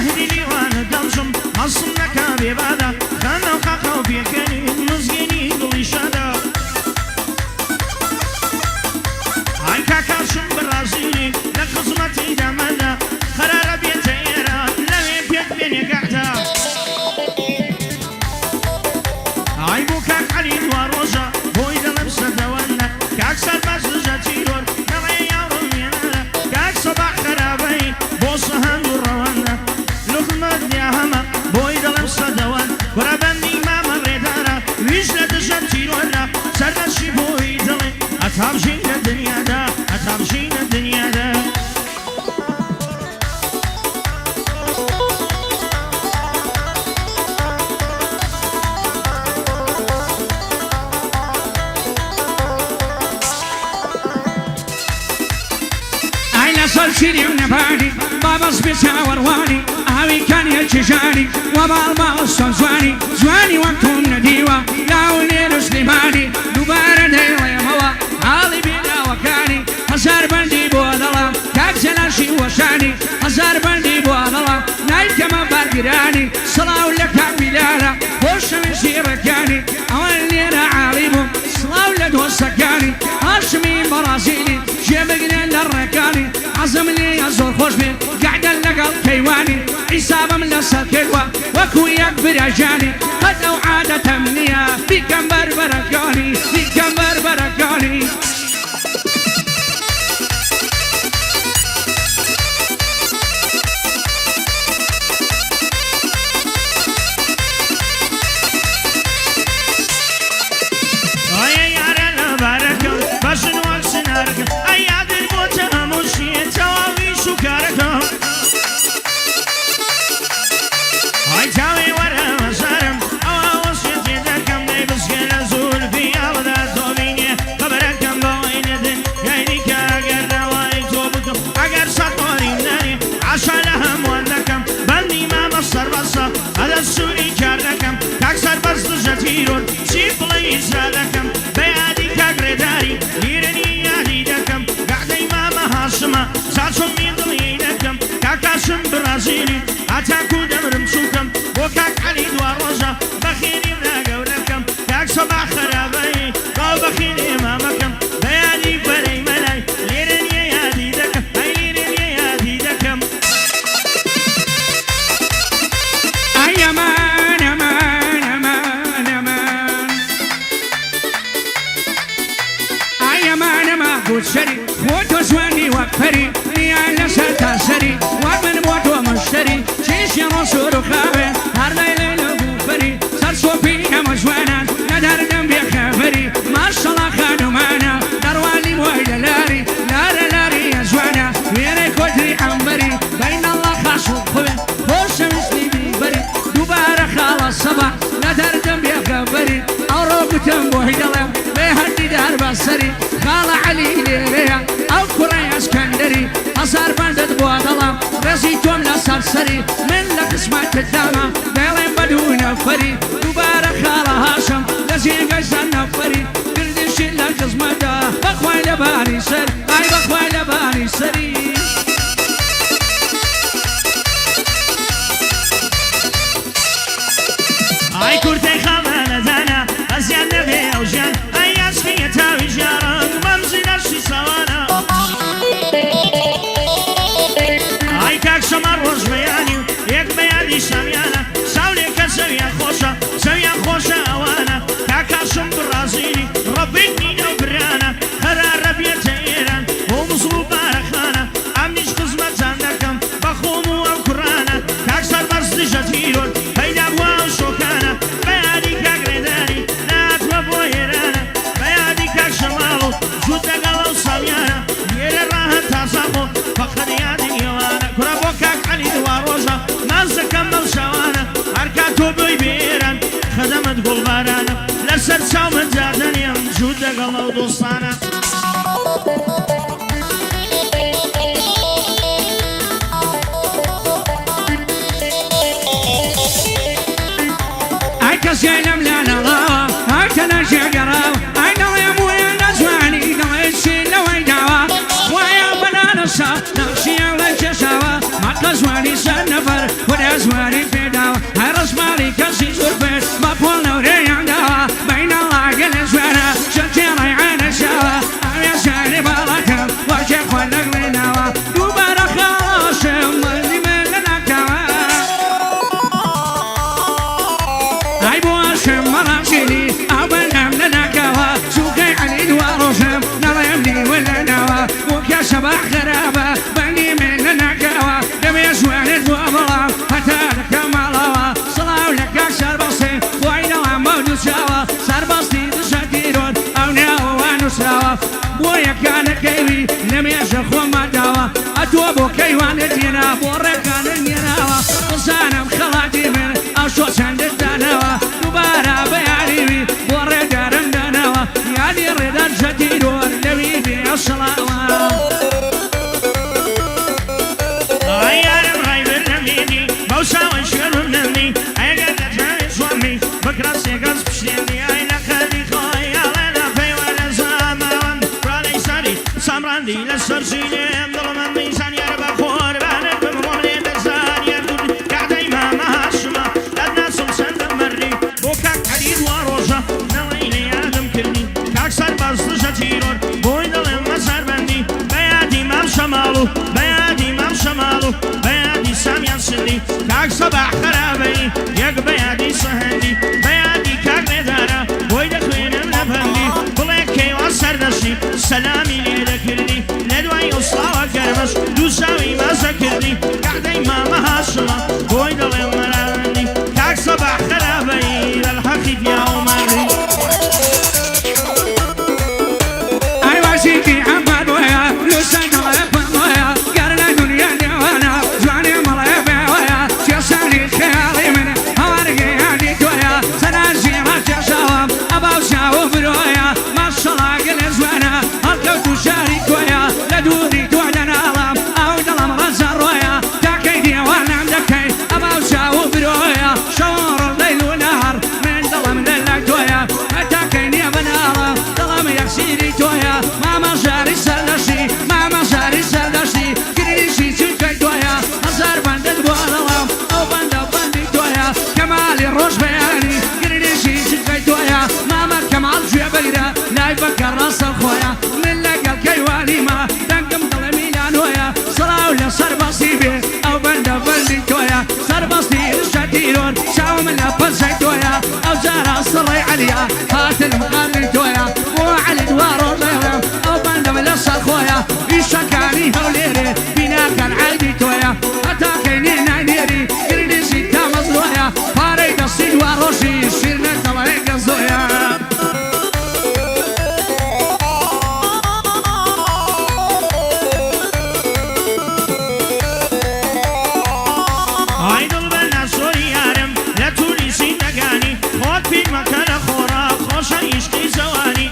شهري لي وانا دمجم مصنك ببادا خانا وقاقا وبيكني مزقيني قلي شادا هاي كاكاشم برازيلي لخزمتي دامنا قرار بيتيرا لوي بيك بيني قعدا هاي بو كاك علي دواروجا بوي دلبسة دوانا كاك سرباز جاتيرور نغي يورو مينا كاك صباح خرابي بو صهان وروانا لخمد دياهما بوي دلبسة دوان ورابني ماما ريدارا ويجلة جاتيرورا سردشي بوي دلي أتابجين الدنيا دا أتابجين الدنيا دا صلشيني ونباني بابا سبيسها ورواني هاوي كان يتشجاني وبالما الصنزواني زواني وقتهم نديوة لاولي رسلماني دوبارة ديوة يا موا عالي بينا وكاني هزار بندي بوادلا كاكسلاشي وشاني هزار بندي بوادلا نايت كما باقراني صلاة لك بلالا وش من شيركاني أولي عاليبهم صلاة لدو السكاني هاشمي برازيلي جيبقنا للركاني عزم لي أزور خوش بي قاعدة لقل كيواني عصابة من لسكيوة وكوياك برجاني قد أو عادة تمنية في كمبر بركاني في كمبر بركاني هذا السوري كاركم كاكسر بس جتيرون شيف ليس لكم بيادي كاكرداري ليرني يهيدكم قاعدي ماما هاشما ساتشم من ضليلكم كاكاشم برازيلي أتاكو دمرم شوكم وكاك علي دواروجا بخيري ولا قولكم كاك صباح خرابي قال بخيري مامكم بيادي بري ملاي ليرني يهيدكم هاي ليرني يهيدكم أمان أمان أمان أمان أمان أمان قول شري موتو زواني وقفري نيالا ساتا سري ومن موتو مشتري شيش يا رسول خابي هر ليلة لبوفري سرسو فينا مجوانا ندار دنبي خافري ما شاء الله خانو معنا دروالي مويدا لاري لارا لاري يا زوانا ويري كودري عنبري بين الله خاص وخوين خوش مثلي بيبري دوباره خلاص صباح ندار دنبي خافري أوروكتم بوهيدلم بيهدي دار بصري خالة علي ليليا أو كوريا اسكندري أصار بندد بوادلم رزيتهم لسرسري من لقسمة الدامة ديلين بدون فري دوباره خالة هاشم لزين قيسان نفري قردش لقسمة دا بخوي لباني سري أي بخوي لباني سري أي كورتي خامنة زانا أزيان نبي أوجان أي أسفية تاوي جاران ممزي نفسي سوانا أي كاك شمار روش بياني يك بياني شميانا ساولي كسويا خوشا سويا خوشا أوانا كاكا شم برازيلي ربيتني نو برانا هرا ربيا تيران ومصروب بارخانا أمنيش قزمة زاندكم بخومو أو كرانا كاك سر برس جاتيرون هيدا بوان شوكانا بيادي كاك رداني ناتوا بوهيرانا بيادي كاك شمالو جودا قلو ساميانا يري راها تاساقو فقد يادي يوانا كرابو كاك علي دواروجا نازا كمل شوانا هركاتو بوي بيران خدمت قول بارانا لسر ساومن زادنيا جودا قلو دوستانا سيلم لنا الله هكذا شجرة أين يا مويا نزواني نغيشي لو يدعوا ويا بنا نصا نغشي على الجساوة ما تزواني سنفر ويوانتينا بوركان النيراوة وصانم خلاتي من أشو سندت داناوة دوبارا بياليوي بوردارم داناوة يعني رضا الجديدون لوي بي الصلاوة عيارم غيب النميدي بوسا وشير النمي أيقا تتعي سوامي بكرا سيقاس بشتيني أينا خلي خوي علينا في ولا زامان برالي ساري سامراندي لسرسيني ظلم ميزان يربا خور بانك بمغني بزان يردون قاعدي ما مهاشما لدنا سلسل دمري بوكاك حديد وروجة نويني آدم كرني كاكسر بازد شتيرون بوي ظلم مسار بندي بيادي مام شمالو بيادي مام شمالو بيادي ساميان سندي كاك صباح خرابي يك بيادي سهندي بيادي كاك ندارا بوي دخوين منفندي بليكي وسردشي سلامي لي ذكرني لدواي وصلاوة كرمش دوساوي ما سكرني قاعدي ما مهاشما بوي ظلم مرابندي كاك صباح خرابي للحقيق يا عمري أيوة سيدي عمد ويا لسان طلب ويا قرنا دنيا دوانا جواني ملعبة ويا شيصاني خيالي من هوارقي هادي تويا سنازي راجع شوام أباو شاو برويا ما شاء الله قل زوانا هلكو تشاري كويا لدودي توعدنا ألم أو دلم رزر ويا تاكيدي وانا عندكي أباو شاو برويا شوار الليل ونهار من دلم لك تويا أتاكيني بنارا دلم يكسيري تويا ماما جاري سلشي ماما جاري سلشي كريشي تشكي تويا هزار بندد بوالام أو بندي تويا كمالي روش بياني كريشي تشكي تويا ماما كمال جبيرة لا يفكر راس الخويا من لقى الكيواني ما دنقم ظلمي لانويا صلاة ولا سربصيبي أو بندي تويا سربصي الشتيرون شاو من لفل زيتويا أو زارة صلي عليا هات المقارن تويا وعلى دوار الليلة أو بندم لسا خويا يشكاني هوليري بينا كان عادي تويا أتاكيني ناينيري كريدي سيتا مزلويا فاريد الصيد وروشي شيرنا طلعيك الزويا عيدل بنا سوريارم لا تونسي نقاني خود في مكان خورا خوشا يشتي زواني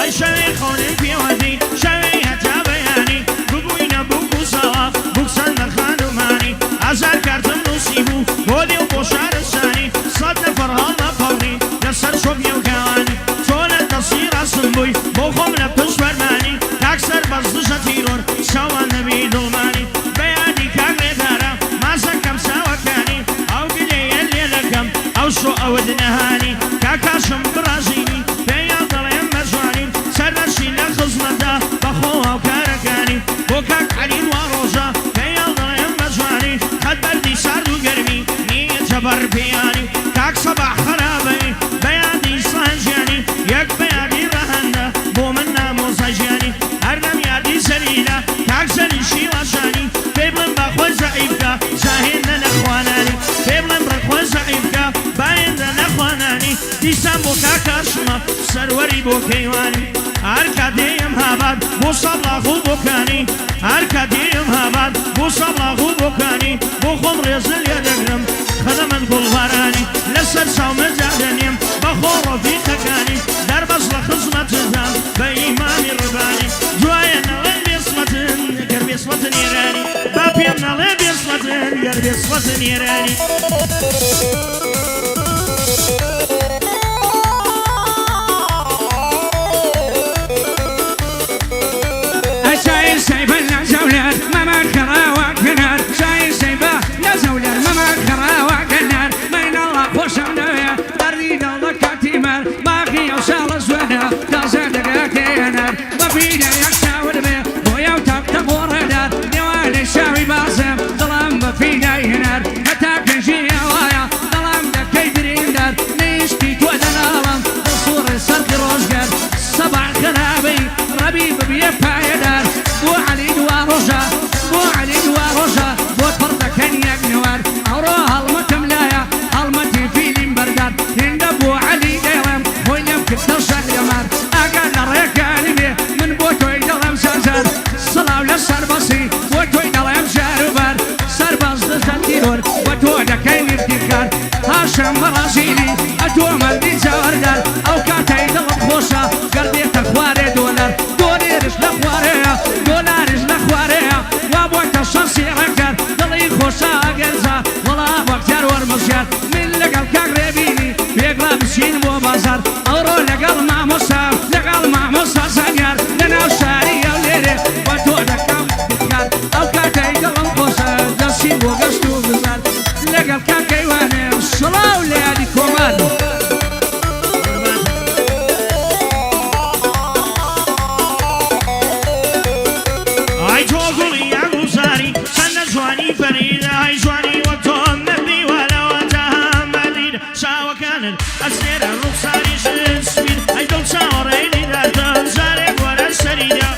عي شوي خوني في ودي شوي هتابياني بقوينا بوكو سوا بوكسان مخانو ماني أزار كارتم نصيبو بودي وبوشار الساني صد فرهان فوري لسر شوفي وكواني طولة تصير أصنبوي بوخم لبش برماني تاكسر بزد شتيرون سوا نبي دلماني بيادي كاغلي دارا ما سكم سوا كاني أو قلي اللي لكم أو شو أود نهاني كاكاشم برازيني بيا ظلم مزواني سرشي لخزمتا بخوها وكاركاني بوكاك علي وروجا بيا ظلم مزواني خد بردي ساردو قرمي نية جبر بياني كاك صباح خرابي بيادي صانجاني يك بيادي رهندا بو منا موزاجاني هردم يادي سليلة كاك سليشي وشاني بيبلن بخوز زعيبكا زاهن نخواناني بيبلن بخوز زعيبكا باين نخواناني ديسان بوكا كاشما سروري بوكيواني هركاتيم هاباد بو صبلاخو بوكاني هركاتيم هاباد بو صبلاخو بوكاني بو خم رزل يدقرم خدمن بلغاراني لسر ساو مزادنيم بخور في خكاني در بصل خزمت دام بإيماني رباني جوايا نغي بيصمتن قر بيصمتن يراني بابيم نغي بيصمتن قر بيصمتن يراني شاي سيبا لا زولر ماما خرا وكنار شاي سيبا لا زولر ماما خرا وكنار بين الله وشمنا تريد الله كاتمر باقي وصال زوانا تصدق كينار ما فينا يشاور به ويا وتبتق وردار ديوان الشاوي باسم ظلام ما فينا ينار هتاك شي وايا ظلام دكي دريندار نشتي تودنا ظلام بصور السرق روزقر صباح خرابي ربيب بيفايدار بو علي دواروجا بو علي دواروجا بو فردا كان يقنوار أوروها المتملايا المتي في لمبردار هند بو علي ديرم ويلم كتر شهر يمار أقل ريكاني من بوتو يدرم سازار سربەسی بۆ تۆی دەڵێم جاروبەر سەربەز دەستە تیرۆر بۆ تۆ دەکەی نیفتیکار هاشم بەڕازیلی ئەتۆ مەردی جاوەردار ئەو کاتەی دڵت خۆشە گەردێتە خوارێ دۆلار دۆلێرش لە خوارەیە دۆلارش لە خوارەیە وا بۆتە شەسی ڕێکار دڵی خۆشە ئەگەرزە وەڵا بەختیار وەرمەژیار من لەگەڵ کاک ڕێبینی بێگڵا بچین بۆ بازار ئەوڕۆ لەگەڵ مامۆستا لەگەڵ مامۆستا زانیار لەناو شاری ئەو لێرێ بە تۆ دەکەم بکار ئەو کاتەی دڵم خۆشە دەستی بۆ گەشت و گوزار لەگەڵ کاکەیوانێ سڵاو لە یادی کۆمان ئای تۆ گوڵی یاگوزاری چەندە جوانی فەریدە ئای جوانی وەک تۆ مەردی وەلەوە جاهام بەدیرە چاوەکانت ئەسێرە ڕوخساریشت سپیر ئەی دڵ چاوەڕێنی داتە جارێک وەرە سەریدا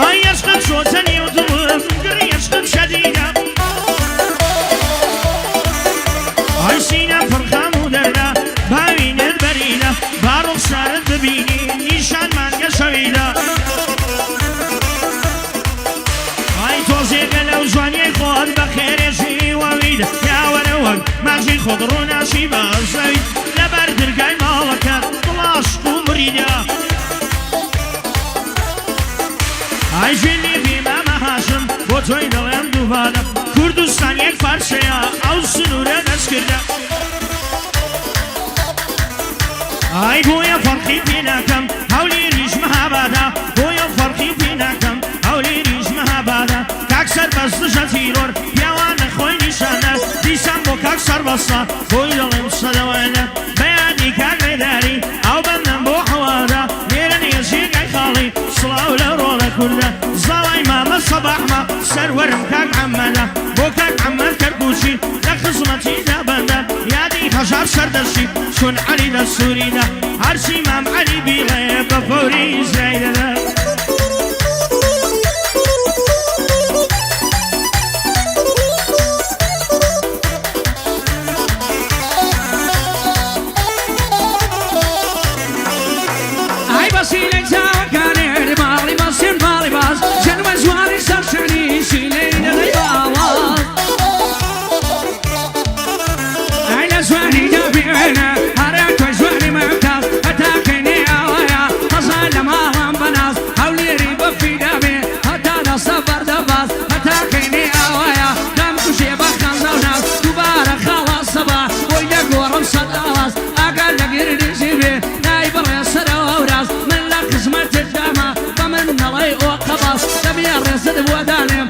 ئای عەشقت چۆتە نێو دڵم گڕی عەشقت شەدیدە ئای سینە پڕخەم و دەردا باوینت بەریدە با ڕوخسارت ببینی نیشانمان گەشەویدا ئای تۆزێگە لەو جوانیەی خۆت بە خێرێژی وەویدە یاوەرە وەک ماژی خۆت ڕووناشی بەزەوی لەبەر درگای ماڵەکەت دڵاشق و مریدا ئای ژێنی بیمامە هاشم بۆ تۆی دەڵێم دووبارە کوردستان یەک فارسەیە ئەو سنوورە دەستکردە ئای بۆیە فەرقی پێ ناکەم هەولی ریش مەهابادە بۆیە فەرقی پێ ناکەم هەولی ریش مەهابادە کاک سەربەز دژە تیرۆر پیاوانە خۆی نیشانە دیسان بۆ کاک سەربەستە بۆی دەڵێم سەدەوەدە بەیانی کاک ڕێداری ئەو بەندەم بۆ حەوادا لێرە نێژێگای خاڵی سڵاو لە ڕۆڵە کوردە زاڵای مامە سەباحمە سەروەرم کاک عەممەدە بۆ کاک عەممەد کەرکوچی لە خزمەتیدا بەندە یادی هەژار سەردەشتی چون عەلی لە سووریدا هەرچی مام عەلی بیڵێ بە فەوری ئیزراییلەدا ئای بەسیلەی چاوەکانێ ماڵی بەسێن ماڵی باز جەنوە جوانی سەرشەنی شیلەی دەڵی باوەڵ ئای لە جوانی دەبێنە هەرە تۆ جوانی مەکەڵ هەتاکەینێ ئەوەیە هەزار لە ماڵم بەناز هەولێری بەفی دەبێ هەتا لە سەفەر دەباز هەتاکەینێ ئەوەیە دەم کوشێ بە خەنزەو ناز دووبارە خاڵە سەبا بۆی دەگۆڕم سەد ئاواز ئاگەر لە گردیزی بێ نای بڕێ سەرەوە وراز من لە قزمەتت داما بە من نەڵێ ئۆ قەباس دەبێ ڕێزت بۆ دانێ